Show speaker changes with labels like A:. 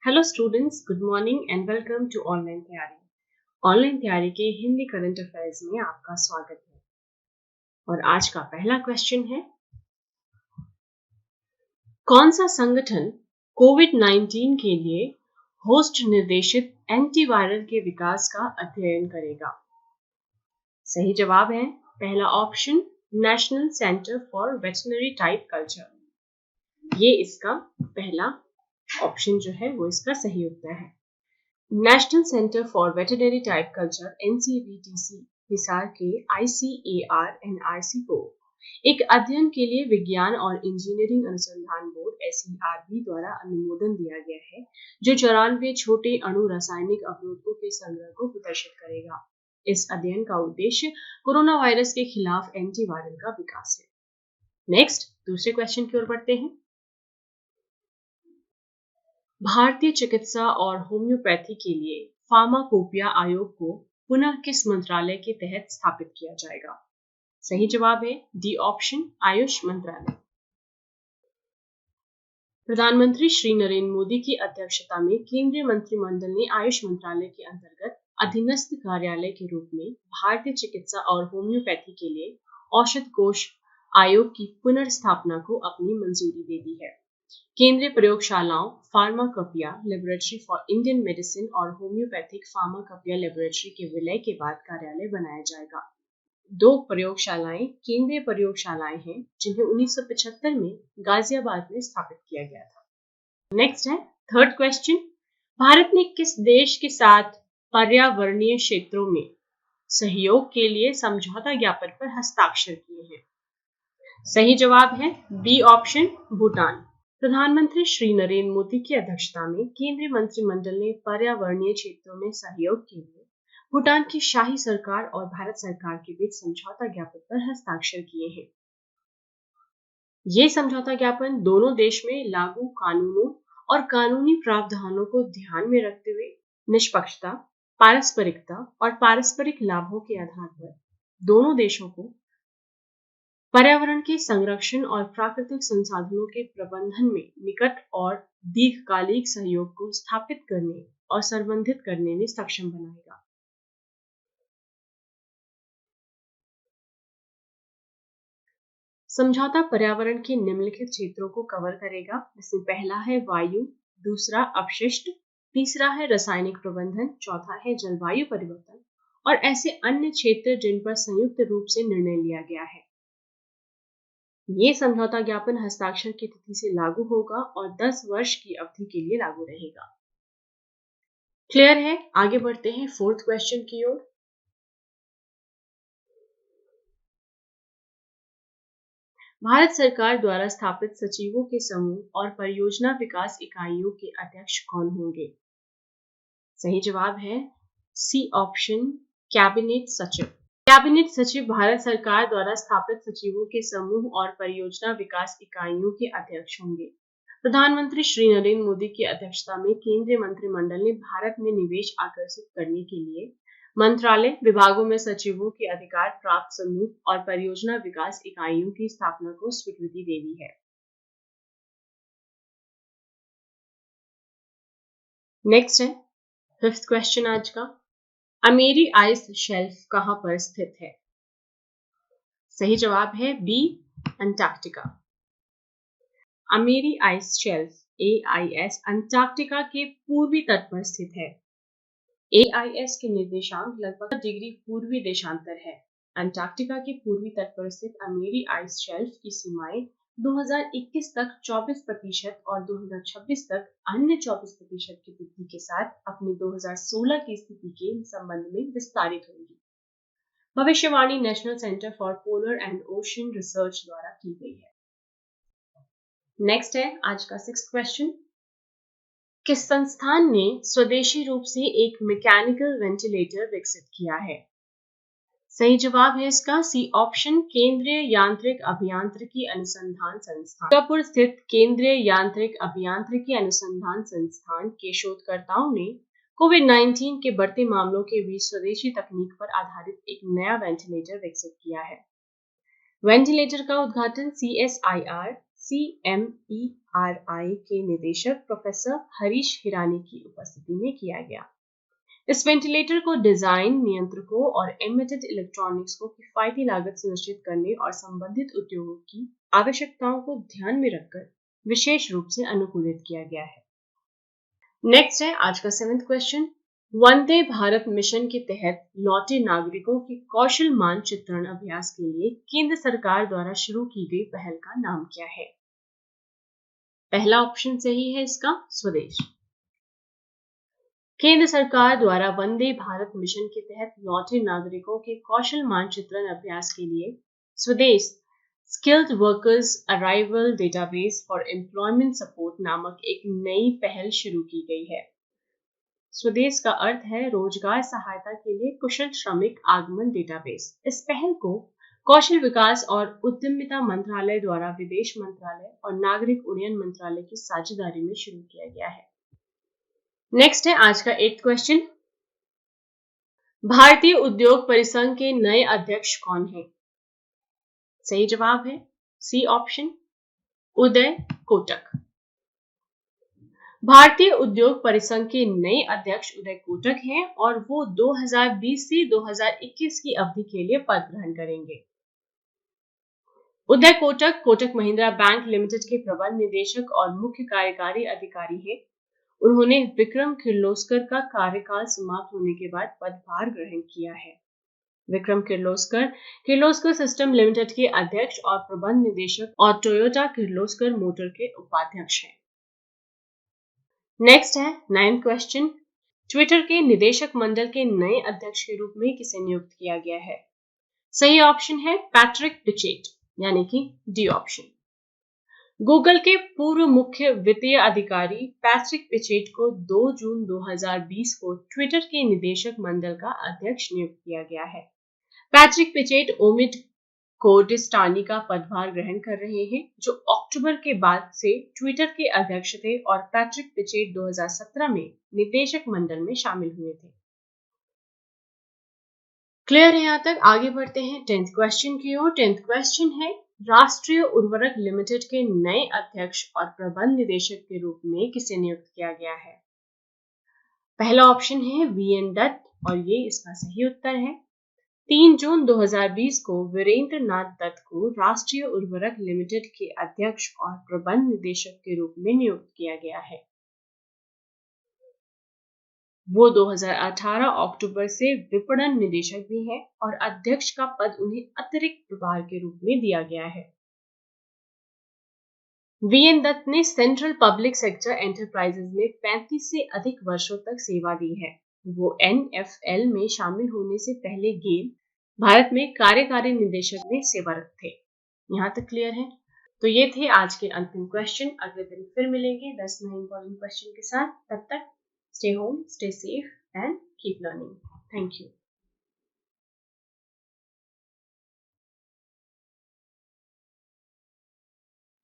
A: Hello students, good morning and welcome to online Tyari. Online Tyari के Hindi current affairs में आपका स्वागत है। और आज का पहला क्वेश्चन है, कौन सा संगठन कोविड-19 के लिए होस्ट निर्देशित एंटीवायरल के विकास का अध्ययन करेगा? सही जवाब है पहला option, national centre for veterinary type culture. ये इसका पहला ऑप्शन जो है वो इसका सही उत्तर है। National centre for veterinary type culture NCVTC Hisar के ICAR-NRC को एक अध्ययन के लिए विज्ञान और इंजीनियरिंग अनुसंधान बोर्ड SERB द्वारा अनुमोदन दिया गया है, जो 94 छोटे अणु रासायनिक अवरोधकों के संग्रह को प्रदर्शित करेगा। इस अध्ययन का उद्देश्य कोरोना वायरस के खिलाफ एंटीवायरल का विकास है। नेक्स्ट, दूसरे क्वेश्चन की ओर बढ़ते हैं। भारतीय चिकित्सा और होम्योपैथी के लिए फार्माकोपिया आयोग को पुनः किस मंत्रालय के तहत स्थापित किया जाएगा? सही जवाब है डी ऑप्शन, आयुष मंत्रालय। प्रधानमंत्री श्री नरेंद्र मोदी की अध्यक्षता में केंद्रीय मंत्रिमंडल ने आयुष मंत्रालय के अंतर्गत अधीनस्थ कार्यालय के रूप में भारतीय चिकित्सा और होम्योपैथी के लिए औषध कोष आयोग की पुनर्स्थापना को अपनी मंजूरी दे दी है। केंद्रीय प्रयोगशालाओं pharmacopoeia laboratory for Indian medicine और होम्योपैथिक फार्माकोपिया लेबोरेटरी के विलय के बाद कार्यालय बनाया जाएगा। 2 प्रयोगशालाएं केंद्रीय प्रयोगशालाएं हैं, जिन्हें 1975 में गाजियाबाद में स्थापित किया गया था। नेक्स्ट है थर्ड क्वेश्चन, भारत ने किस देश के साथ पर्यावरणीय क्षेत्रों में सहयोग के लिए समझौता ज्ञापन पर हस्ताक्षर किए हैं? सही जवाब है बी ऑप्शन, भूटान। प्रधानमंत्री श्री नरेंद्र मोदी की अध्यक्षता में केंद्रीय मंत्रिमंडल ने पर्यावरणीय क्षेत्रों में सहयोग के लिए भूटान की शाही सरकार और भारत सरकार के बीच समझौता ज्ञापन पर हस्ताक्षर किए हैं। ये समझौता ज्ञापन दोनों देश में लागू कानूनों और कानूनी प्रावधानों को ध्यान में रखते हुए निष्पक्षता, पारस्परिकता और पारस्परिक लाभों के आधार पर दोनों देशों को पर्यावरण के संरक्षण और प्राकृतिक संसाधनों के प्रबंधन में निकट और दीर्घकालिक सहयोग को स्थापित करने और संवर्धित करने में सक्षम बनाएगा। समझौता पर्यावरण के निम्नलिखित क्षेत्रों को कवर करेगा, जिसमें पहला है वायु, दूसरा अपशिष्ट, तीसरा है रासायनिक प्रबंधन, चौथा है जलवायु परिवर्तन और ऐसे अन्य क्षेत्र जिन पर संयुक्त रूप से निर्णय लिया गया है। ये समझौता ज्ञापन हस्ताक्षर की तिथि से लागू होगा और 10 वर्ष की अवधि के लिए लागू रहेगा। क्लियर है? आगे बढ़ते हैं फोर्थ क्वेश्चन की ओर। भारत सरकार द्वारा स्थापित सचिवों के समूह और परियोजना विकास इकाइयों के अध्यक्ष कौन होंगे? सही जवाब है सी ऑप्शन, कैबिनेट सचिव। कैबिनेट सचिव भारत सरकार द्वारा स्थापित सचिवों के समूह और परियोजना विकास इकाइयों के अध्यक्ष होंगे। प्रधानमंत्री श्री नरेंद्र मोदी की अध्यक्षता में केंद्रीय मंत्रिमंडल ने भारत में निवेश आकर्षित करने के लिए मंत्रालय विभागों में सचिवों के अधिकार प्राप्त समूह और परियोजना विकास इकाइयों की स्थापना को स्वीकृति दे दी है। नेक्स्ट है फिफ्थ क्वेश्चन आज का, अमेरी आइस शेल्फ कहां पर स्थित है? सही जवाब है B, Antarctica. Amery ice shelf AIS Antarctica के पूर्वी तट पर स्थित है। AIS के निर्देशांक लगभग डिग्री पूर्वी देशांतर है। अंटार्कटिका के पूर्वी तट पर स्थित अमेरी आइस शेल्फ की सीमाएं 2021 तक 24% और 2026 तक अन्य 24% की वृद्धि के साथ अपनी 2016 की स्थिति के संबंध में विस्तारित होंगी। भविष्यवाणी national centre for polar and ocean research द्वारा की गई है। नेक्स्ट है आज का सिक्स्थ क्वेश्चन, किस संस्थान ने स्वदेशी रूप से एक मैकेनिकल वेंटिलेटर विकसित किया है? सही जवाब है इसका सी ऑप्शन, केंद्रीय यांत्रिक अभियांत्रिकी अनुसंधान संस्थान। सिंगापुर स्थित केंद्रीय यांत्रिक अभियांत्रिकी अनुसंधान संस्थान के शोधकर्ताओं ने कोविड-19 के बढ़ते मामलों के बीच स्वदेशी तकनीक पर आधारित एक नया वेंटिलेटर विकसित किया है। वेंटिलेटर का उद्घाटन CSIR CMERI के निदेशक प्रोफेसर हरीश हिरानी की उपस्थिति में किया गया। इस वेंटिलेटर को डिजाइन, नियंत्रकों और एम्बेडेड इलेक्ट्रॉनिक्स को किफायती लागत सुनिश्चित करने और संबंधित उद्योगों की आवश्यकताओं को ध्यान में रखकर विशेष रूप से अनुकूलित किया गया है। नेक्स्ट है आज का 7th question. Vande Bharat mission के तहत लौटे नागरिकों के कौशल मानचित्रण अभ्यास के लिए केंद्र सरकार द्वारा शुरू की गई पहल का नाम क्या है? पहला ऑप्शन सही है इसका, स्वदेश। केंद्र सरकार द्वारा वंदे भारत मिशन के तहत लौटे नागरिकों के कौशल मानचित्रण अभ्यास के लिए स्वदेश skilled workers arrival database for employment support नामक एक नई पहल शुरू की गई है। स्वदेश का अर्थ है रोजगार सहायता के लिए कुशल श्रमिक आगमन डेटाबेस। इस पहल को कौशल विकास और उद्यमिता मंत्रालय द्वारा विदेश मंत्रालय और नागरिक उड्डयन मंत्रालय की साझेदारी में शुरू किया गया है। नेक्स्ट है आज का 8th क्वेश्चन। भारतीय उद्योग परिसंघ के नए अध्यक्ष कौन हैं? सही जवाब है सी ऑप्शन, उदय कोटक। भारतीय उद्योग परिसंघ के नए अध्यक्ष उदय कोटक हैं और वो 2020 से 2021 की अवधि के लिए पद ग्रहण करेंगे। उदय कोटक कोटक महिंद्रा बैंक लिमिटेड के प्रबंध निदेशक और मुख्य कार्यकारी अधिकारी हैं। उन्होंने विक्रम किर्लोस्कर का कार्यकाल समाप्त होने के बाद पदभार ग्रहण किया है। विक्रम किर्लोस्कर सिस्टम लिमिटेड के अध्यक्ष और प्रबंध निदेशक और टोयोटा किर्लोस्कर मोटर के उपाध्यक्ष हैं। नेक्स्ट है 9th क्वेश्चन। ट्विटर के निदेशक मंडल के नए अध्यक्ष के रूप में किसे नियुक्त किया गया है? सही ऑप्शन है पैट्रिक पिचेट, यानी कि डी ऑप्शन। गूगल के पूर्व मुख्य वित्तीय अधिकारी पैट्रिक पिचेट को 2 जून 2020 को ट्विटर के निदेशक मंडल का अध्यक्ष नियुक्त किया गया है। पैट्रिक पिचेट ओमिड कोर्डिस्टानी का पदभार ग्रहण कर रहे हैं, जो अक्टूबर के बाद से ट्विटर के अध्यक्ष थे और पैट्रिक पिचेट 2017 में निदेशक मंडल में शामिल हुए थे। क्लियर है यहाँ तक? आगे बढ़ते हैं 10th क्वेश्चन की ओर। 10th क्वेश्चन है राष्ट्रीय उर्वरक लिमिटेड के नए अध्यक्ष और प्रबंध निदेशक के रूप में किसे नियुक्त किया गया है? पहला ऑप्शन है VN दत्त और ये इसका सही उत्तर है। 3 जून 2020 को वीरेंद्र नाथ दत्त को राष्ट्रीय उर्वरक लिमिटेड के अध्यक्ष और प्रबंध निदेशक के रूप में नियुक्त किया गया है। वो 2018 अक्टूबर से विपणन निदेशक भी हैं और अध्यक्ष का पद उन्हें अतिरिक्त प्रभार के रूप में दिया गया है। VN दत्त ने सेंट्रल पब्लिक सेक्टर एंटरप्राइजेज में 35 से अधिक वर्षों तक सेवा दी है। वो NFL में शामिल होने से पहले गेल भारत में कार्यकारी निदेशक में सेवारत थे। यहाँ तक क्लियर है? तो ये थे आज के अंतिम क्वेश्चन। अगले दिन फिर मिलेंगे 10 नए इंपॉर्टेंट क्वेश्चन के साथ। तब तक stay home, stay safe and keep learning. Thank you.